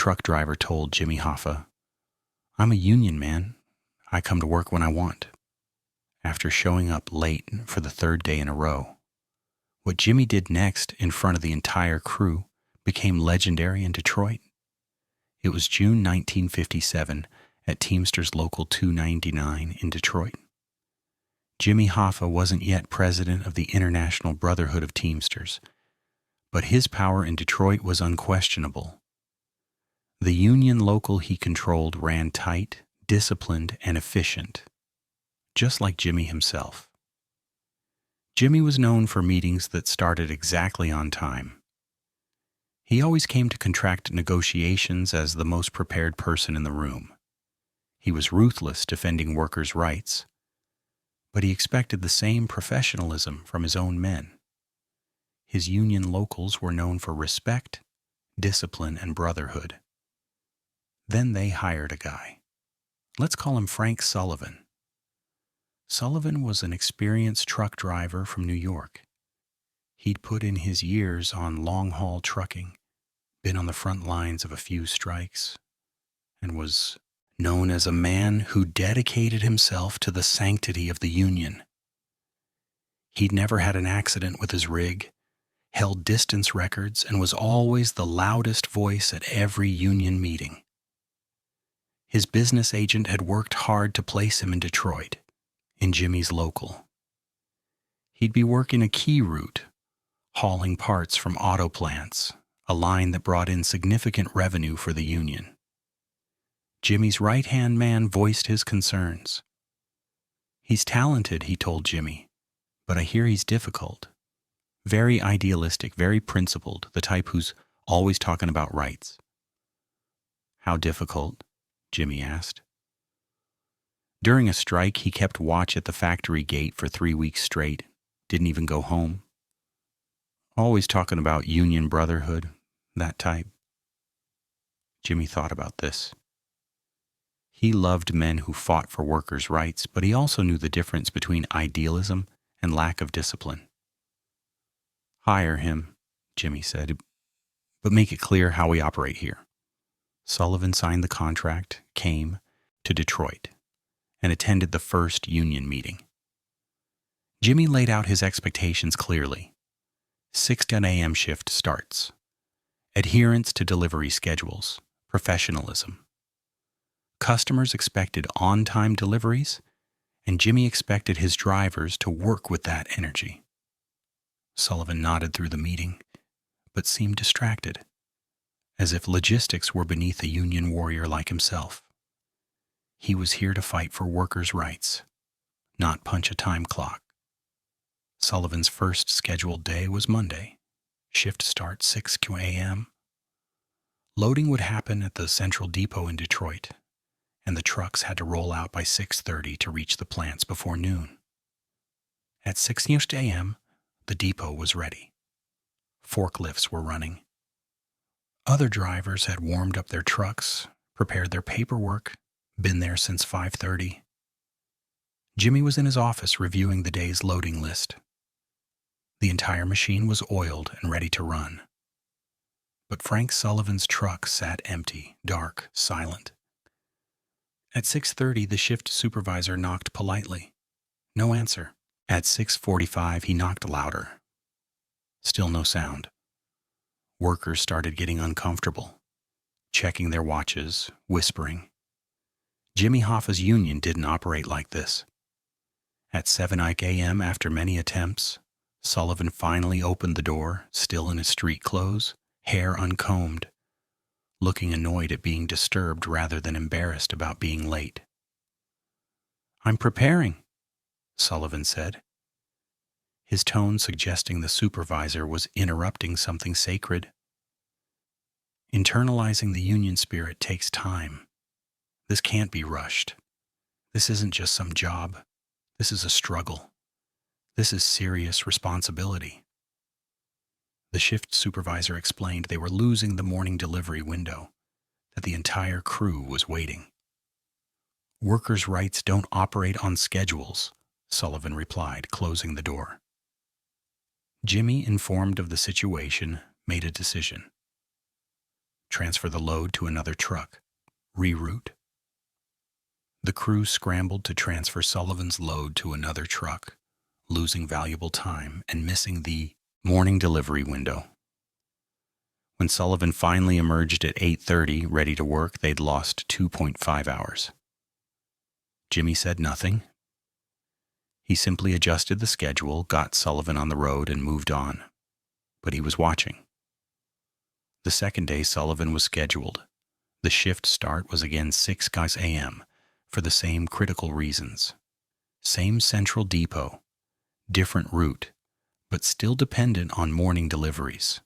truck driver told Jimmy Hoffa, "I'm a union man. I come to work when I want." After showing up late for the third day in a row, what Jimmy did next in front of the entire crew became legendary in Detroit. It was June 1957 at Teamsters Local 299 in Detroit. Jimmy Hoffa wasn't yet president of the International Brotherhood of Teamsters, but his power in Detroit was unquestionable. The union local he controlled ran tight, disciplined, and efficient, just like Jimmy himself. Jimmy was known for meetings that started exactly on time. He always came to contract negotiations as the most prepared person in the room. He was ruthless defending workers' rights, but he expected the same professionalism from his own men. His union locals were known for respect, discipline, and brotherhood. Then they hired a guy. Let's call him Frank Sullivan. Sullivan was an experienced truck driver from New York. He'd put in his years on long-haul trucking, been on the front lines of a few strikes, and was known as a man who dedicated himself to the sanctity of the union. He'd never had an accident with his rig, held distance records, and was always the loudest voice at every union meeting. His business agent had worked hard to place him in Detroit, in Jimmy's local. He'd be working a key route, hauling parts from auto plants, a line that brought in significant revenue for the union. Jimmy's right-hand man voiced his concerns. "He's talented," he told Jimmy, "but I hear he's difficult. Very idealistic, very principled, the type who's always talking about rights." "How difficult?" Jimmy asked. "During a strike, he kept watch at the factory gate for 3 weeks straight, didn't even go home. Always talking about union brotherhood, that type." Jimmy thought about this. He loved men who fought for workers' rights, but he also knew the difference between idealism and lack of discipline. "Hire him," Jimmy said, "but make it clear how we operate here." Sullivan signed the contract, came to Detroit, and attended the first union meeting. Jimmy laid out his expectations clearly. 6:10 a.m. shift starts. Adherence to delivery schedules. Professionalism. Customers expected on-time deliveries, and Jimmy expected his drivers to work with that energy. Sullivan nodded through the meeting, but seemed distracted, as if logistics were beneath a union warrior like himself. He was here to fight for workers' rights, not punch a time clock. Sullivan's first scheduled day was Monday. Shift starts 6 a.m. Loading would happen at the central depot in Detroit, and the trucks had to roll out by 6:30 to reach the plants before noon. At 6 a.m., the depot was ready. Forklifts were running. Other drivers had warmed up their trucks, prepared their paperwork, been there since 5:30. Jimmy was in his office reviewing the day's loading list. The entire machine was oiled and ready to run. But Frank Sullivan's truck sat empty, dark, silent. At 6:30, the shift supervisor knocked politely. No answer. At 6:45, he knocked louder. Still no sound. Workers started getting uncomfortable, checking their watches, whispering. Jimmy Hoffa's union didn't operate like this. At 7 a.m., after many attempts, Sullivan finally opened the door, still in his street clothes, hair uncombed, looking annoyed at being disturbed rather than embarrassed about being late. "I'm preparing," Sullivan said, his tone suggesting the supervisor was interrupting something sacred. Internalizing the union spirit takes time. This can't be rushed. This isn't just some job. This is a struggle. This is serious responsibility. The shift supervisor explained they were losing the morning delivery window, that the entire crew was waiting. "Workers' rights don't operate on schedules," Sullivan replied, closing the door. Jimmy, informed of the situation, made a decision. transfer the load to another truck, reroute. The crew scrambled to transfer Sullivan's load to another truck, losing valuable time and missing the morning delivery window. When Sullivan finally emerged at 8:30, ready to work, they'd lost 2.5 hours. Jimmy said nothing. He simply adjusted the schedule, got Sullivan on the road, and moved on. But he was watching. The second day Sullivan was scheduled. The shift start was again 6 a.m. for the same critical reasons. Same central depot, different route, but still dependent on morning deliveries.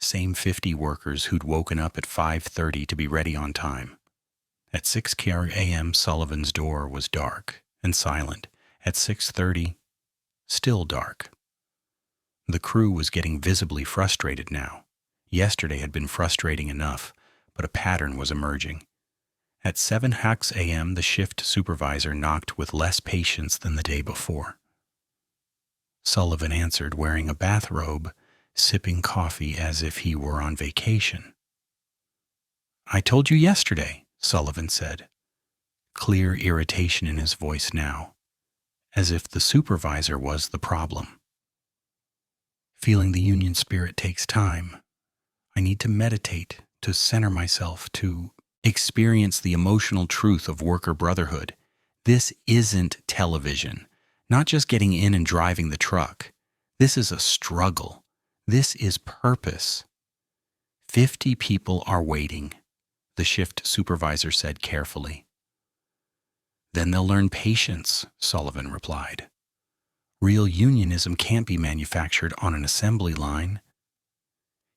Same 50 workers who'd woken up at 5:30 to be ready on time. At 6 a.m. Sullivan's door was dark and silent. At 6:30, still dark. The crew was getting visibly frustrated now. Yesterday had been frustrating enough, but a pattern was emerging. At 7 a.m., the shift supervisor knocked with less patience than the day before. Sullivan answered wearing a bathrobe, sipping coffee as if he were on vacation. "I told you yesterday," Sullivan said, clear irritation in his voice now, as if the supervisor was the problem. "Feeling the union spirit takes time. I need to meditate, to center myself, to experience the emotional truth of worker brotherhood. This isn't television, not just getting in and driving the truck. This is a struggle. This is purpose. 50 people are waiting," the shift supervisor said carefully. "Then they'll learn patience," Sullivan replied. "Real unionism can't be manufactured on an assembly line."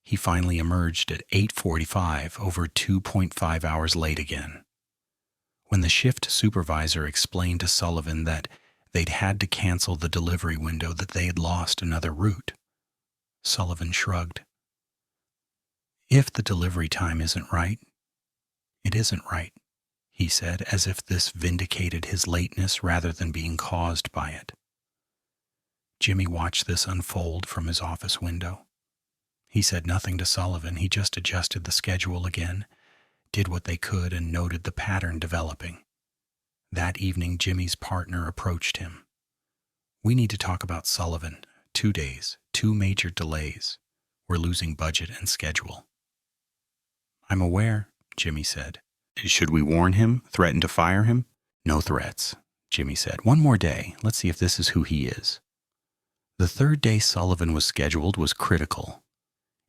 He finally emerged at 8:45, over 2.5 hours late again. When the shift supervisor explained to Sullivan that they'd had to cancel the delivery window, that they had lost another route, Sullivan shrugged. "If the delivery time isn't right, it isn't right," he said, as if this vindicated his lateness rather than being caused by it. Jimmy watched this unfold from his office window. He said nothing to Sullivan. He just adjusted the schedule again, did what they could, and noted the pattern developing. That evening, Jimmy's partner approached him. "We need to talk about Sullivan. 2 days, 2 major delays. We're losing budget and schedule." "I'm aware," Jimmy said. "Should we warn him, threaten to fire him?" "No threats," Jimmy said. "One more day. Let's see if this is who he is." The third day Sullivan was scheduled was critical.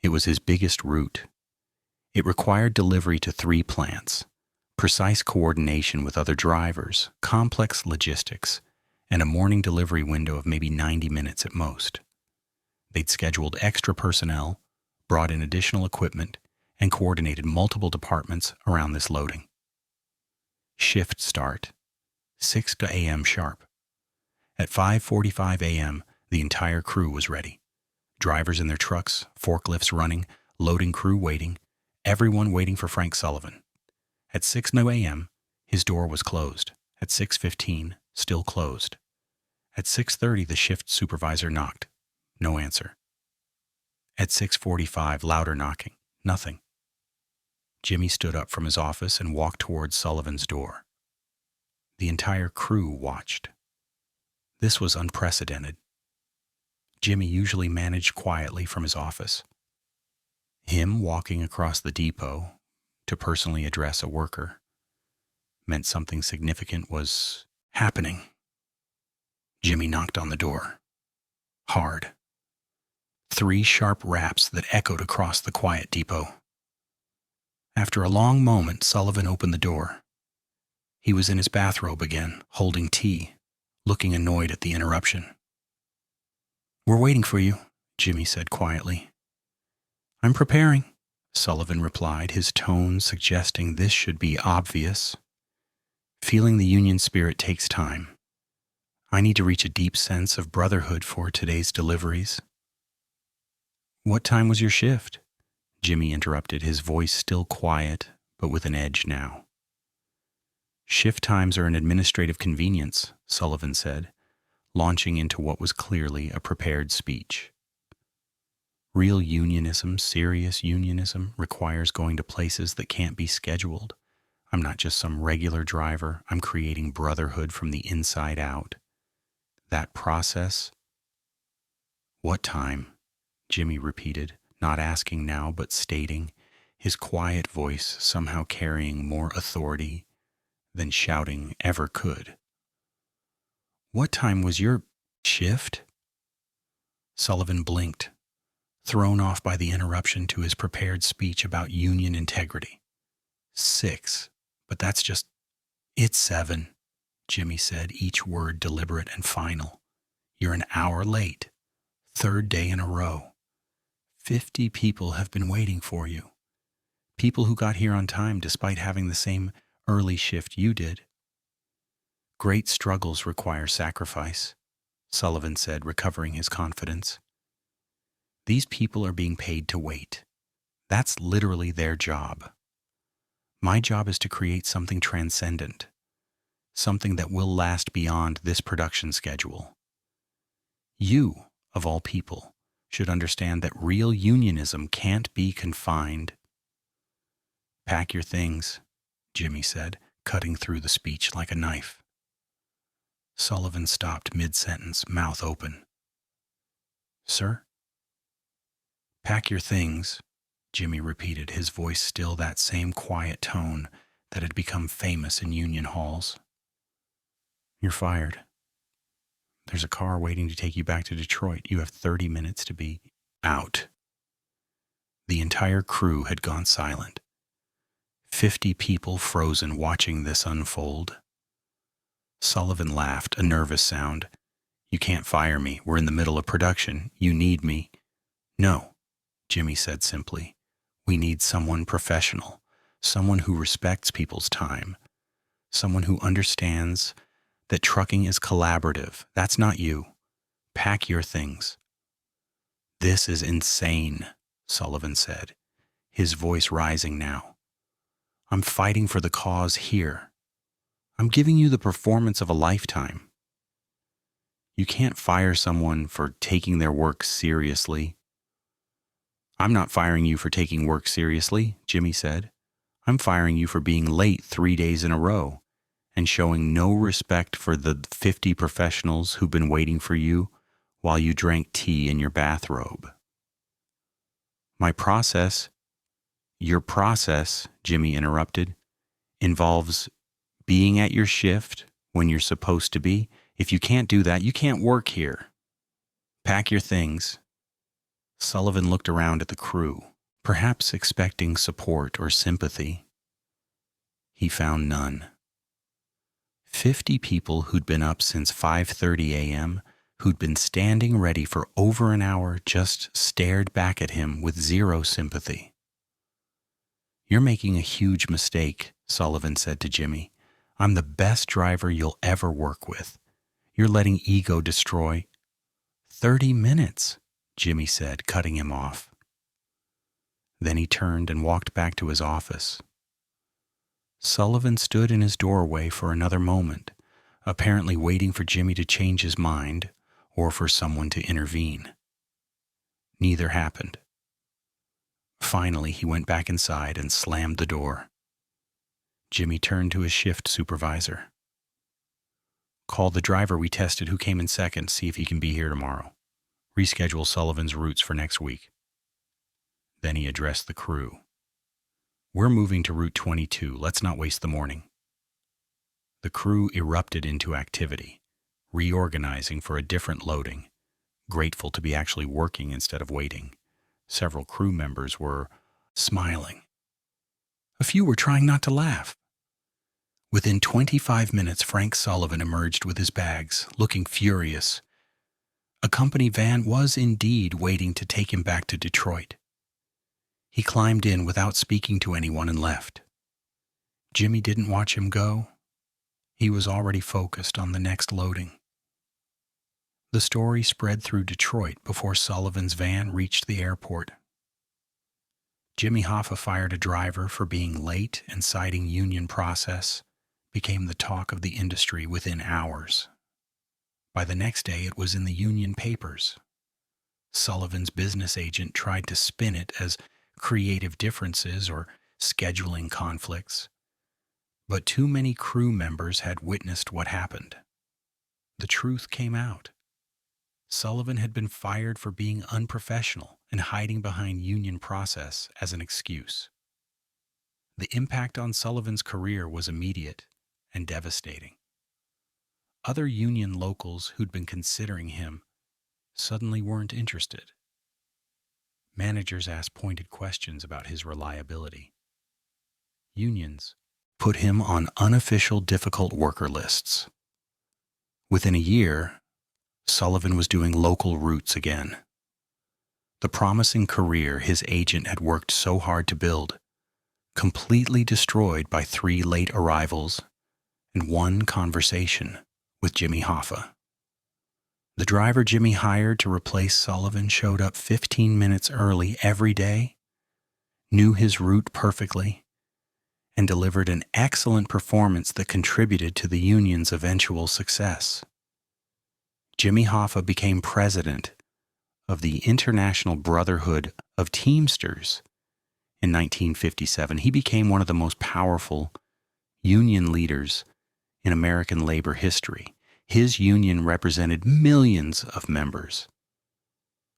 It was his biggest route. It required delivery to 3 plants, precise coordination with other drivers, complex logistics, and a morning delivery window of maybe 90 minutes at most. They'd scheduled extra personnel, brought in additional equipment, and coordinated multiple departments around this loading. Shift start, 6 a.m. sharp. At 5:45 a.m., the entire crew was ready. Drivers in their trucks, forklifts running, loading crew waiting, everyone waiting for Frank Sullivan. At 6 a.m., his door was closed. At 6:15, still closed. At 6:30, the shift supervisor knocked. No answer. At 6:45, louder knocking. Nothing. Jimmy stood up from his office and walked towards Sullivan's door. The entire crew watched. This was unprecedented. Jimmy usually managed quietly from his office. Him walking across the depot to personally address a worker meant something significant was happening. Jimmy knocked on the door. Hard. 3 sharp raps that echoed across the quiet depot. After a long moment, Sullivan opened the door. He was in his bathrobe again, holding tea, looking annoyed at the interruption. "We're waiting for you," Jimmy said quietly. "I'm preparing," Sullivan replied, his tone suggesting this should be obvious. "Feeling the union spirit takes time. I need to reach a deep sense of brotherhood for today's deliveries." "What time was your shift?" Jimmy interrupted, his voice still quiet, but with an edge now. "Shift times are an administrative convenience," Sullivan said, launching into what was clearly a prepared speech. Real unionism, serious unionism, requires going to places that can't be scheduled. I'm not just some regular driver. I'm creating brotherhood from the inside out. That process. What time? Jimmy repeated, not asking now but stating, his quiet voice somehow carrying more authority than shouting ever could. What time was your shift? Sullivan blinked, thrown off by the interruption to his prepared speech about union integrity. 6, but that's just... It's 7, Jimmy said, each word deliberate and final. You're an hour late. 3rd day in a row. 50 people have been waiting for you. People who got here on time despite having the same early shift you did. Great struggles require sacrifice, Sullivan said, recovering his confidence. These people are being paid to wait. That's literally their job. My job is to create something transcendent, something that will last beyond this production schedule. You, of all people, should understand that real unionism can't be confined. Pack your things, Jimmy said, cutting through the speech like a knife. Sullivan stopped mid-sentence, mouth open. Sir? Pack your things, Jimmy repeated, his voice still that same quiet tone that had become famous in union halls. You're fired. There's a car waiting to take you back to Detroit. You have 30 minutes to be out. The entire crew had gone silent. 50 people frozen watching this unfold. Sullivan laughed, a nervous sound. You can't fire me. We're in the middle of production. You need me. No, Jimmy said simply. We need someone professional, someone who respects people's time, someone who understands that trucking is collaborative. That's not you. Pack your things. This is insane, Sullivan said, his voice rising now. I'm fighting for the cause here. I'm giving you the performance of a lifetime. You can't fire someone for taking their work seriously. I'm not firing you for taking work seriously, Jimmy said. I'm firing you for being late 3 days in a row and showing no respect for the 50 professionals who've been waiting for you while you drank tea in your bathrobe. My process, your process, Jimmy interrupted, involves being at your shift when you're supposed to be. If you can't do that, you can't work here. Pack your things. Sullivan looked around at the crew, perhaps expecting support or sympathy. He found none. 50 people who'd been up since 5:30 a.m., who'd been standing ready for over an hour, just stared back at him with zero sympathy. You're making a huge mistake, Sullivan said to Jimmy. I'm the best driver you'll ever work with. You're letting ego destroy. 30 minutes, Jimmy said, cutting him off. Then he turned and walked back to his office. Sullivan stood in his doorway for another moment, apparently waiting for Jimmy to change his mind or for someone to intervene. Neither happened. Finally, he went back inside and slammed the door. Jimmy turned to his shift supervisor. Call the driver we tested who came in second, see if he can be here tomorrow. Reschedule Sullivan's routes for next week. Then he addressed the crew. We're moving to Route 22. Let's not waste the morning. The crew erupted into activity, reorganizing for a different loading, grateful to be actually working instead of waiting. Several crew members were smiling. A few were trying not to laugh. Within 25 minutes, Frank Sullivan emerged with his bags, looking furious. A company van was indeed waiting to take him back to Detroit. He climbed in without speaking to anyone and left. Jimmy didn't watch him go. He was already focused on the next loading. The story spread through Detroit before Sullivan's van reached the airport. Jimmy Hoffa fired a driver for being late and citing union process became the talk of the industry within hours. By the next day, it was in the union papers. Sullivan's business agent tried to spin it as creative differences or scheduling conflicts, but too many crew members had witnessed what happened. The truth came out. Sullivan had been fired for being unprofessional and hiding behind union process as an excuse. The impact on Sullivan's career was immediate and devastating. Other union locals who'd been considering him suddenly weren't interested. Managers asked pointed questions about his reliability. Unions put him on unofficial difficult worker lists. Within a year, Sullivan was doing local routes again. The promising career his agent had worked so hard to build, completely destroyed by 3 late arrivals and 1 conversation with Jimmy Hoffa. The driver Jimmy hired to replace Sullivan showed up 15 minutes early every day, knew his route perfectly, and delivered an excellent performance that contributed to the union's eventual success. Jimmy Hoffa became president of the International Brotherhood of Teamsters in 1957. He became one of the most powerful union leaders in American labor history. His union represented millions of members.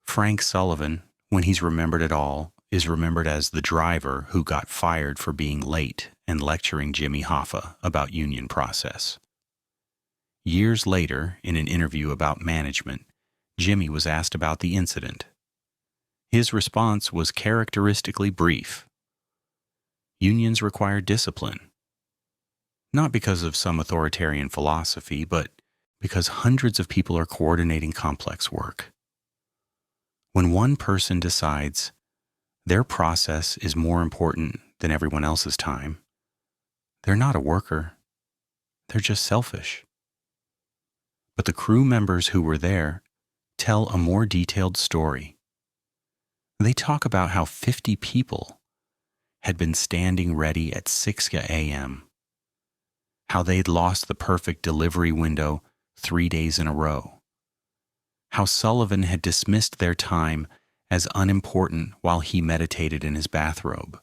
Frank Sullivan, when he's remembered at all, is remembered as the driver who got fired for being late and lecturing Jimmy Hoffa about union process. Years later, in an interview about management, Jimmy was asked about the incident. His response was characteristically brief. Unions require discipline, not because of some authoritarian philosophy, but because hundreds of people are coordinating complex work. When one person decides their process is more important than everyone else's time, they're not a worker. They're just selfish. But the crew members who were there tell a more detailed story. They talk about how 50 people had been standing ready at 6 a.m., how they'd lost the perfect delivery window 3 days in a row, how Sullivan had dismissed their time as unimportant while he meditated in his bathrobe.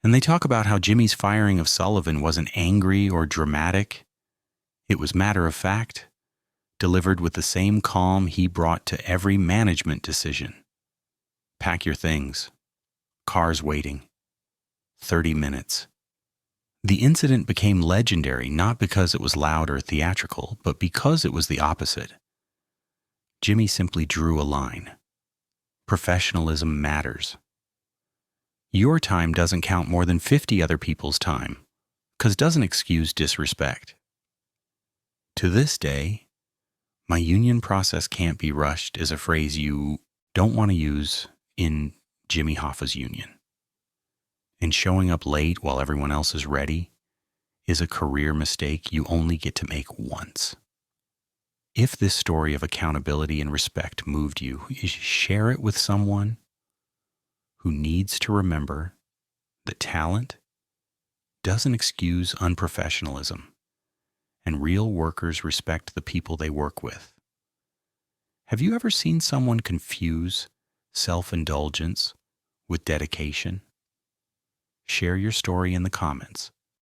And they talk about how Jimmy's firing of Sullivan wasn't angry or dramatic. It was matter of fact, delivered with the same calm he brought to every management decision. Pack your things. Cars waiting. 30 minutes. The incident became legendary not because it was loud or theatrical, but because it was the opposite. Jimmy simply drew a line. Professionalism matters. Your time doesn't count more than 50 other people's time, because doesn't excuse disrespect. To this day, my union process can't be rushed is a phrase you don't want to use in Jimmy Hoffa's union. And showing up late while everyone else is ready is a career mistake you only get to make once. If this story of accountability and respect moved you, share it with someone who needs to remember that talent doesn't excuse unprofessionalism, and real workers respect the people they work with. Have you ever seen someone confuse self-indulgence with dedication? Share your story in the comments.